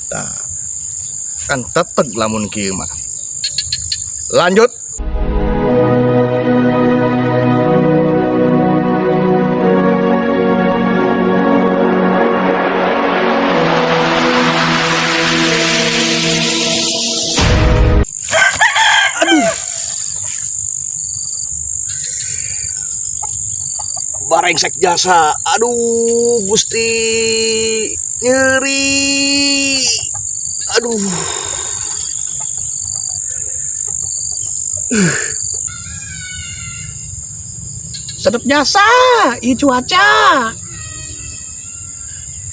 Nah, kan tetep lamun kieu mah. Lanjut. Barengsek jasa, aduh Gusti, nyeri, aduh. Sedep jasa, ieu cuaca.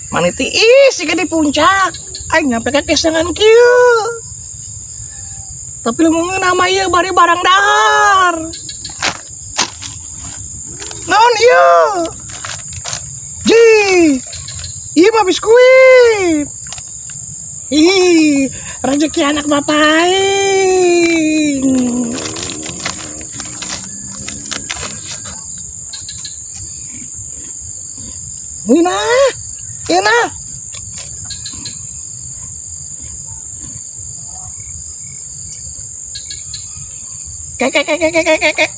Maniti sih di puncak, aing nyampe ka kesengan kieu. Tapi lamun nama ieu bari barang dahar. Naon ieu? Ji, ieu mah biskuit. Ih, rezeki anak bapak aing. Nina, Ina. Kek.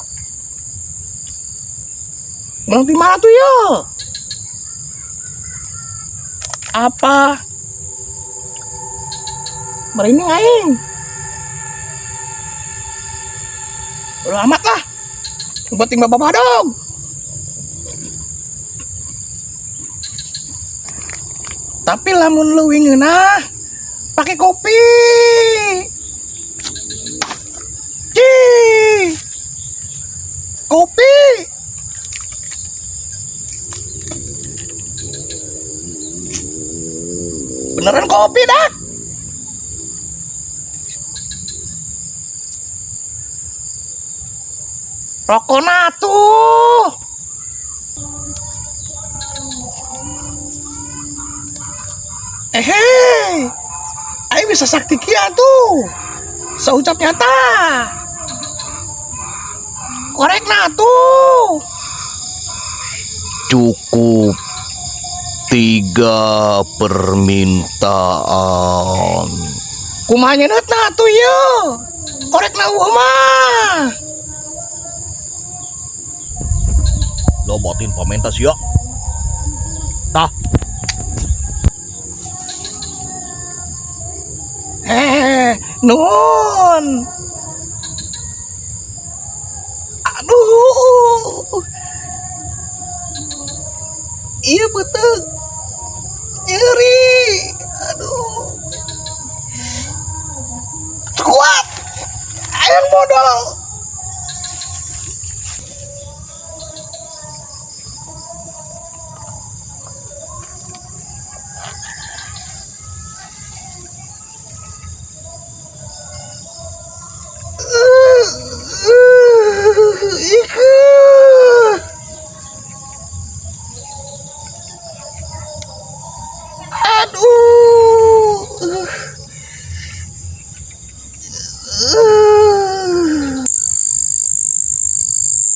Bang di mana tuh yo? Apa? Merinding aing. Bodo amat lah. Buat tinggal bapak dong. Tapi lamun lu wingeunah pakai kopi. Kopi. Beneran kopi dah. Rokona tuh. Ayo bisa sakti kia tuh. Seucap nyata. Korek nah tuh. Cukup 3 permintaan. Kumanya netna tuh yo. Korek na mah. Lobatin pamentas ya. Tah. Nun. Aduh. Iya betul. Nyeri. Aduh. Kuat. Ayang modal.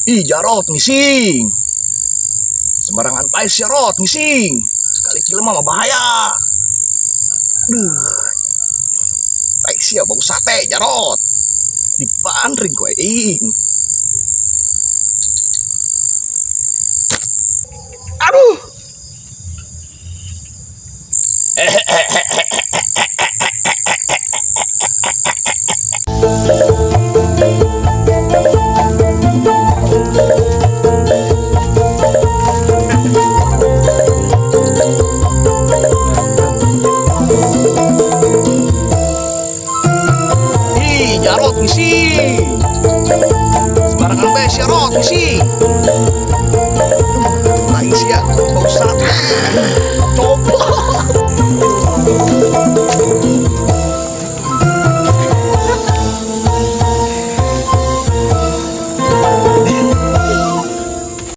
Ih Jarot ngising. Sembarangan pais Jarot ngising. Sekali cilema mah bahaya. Pais ya bau sate Jarot. Dipandring kowe ing. Aduh. Jarot misi. Sembarangan bes Jarot misi. Lain sia bau sate. Coba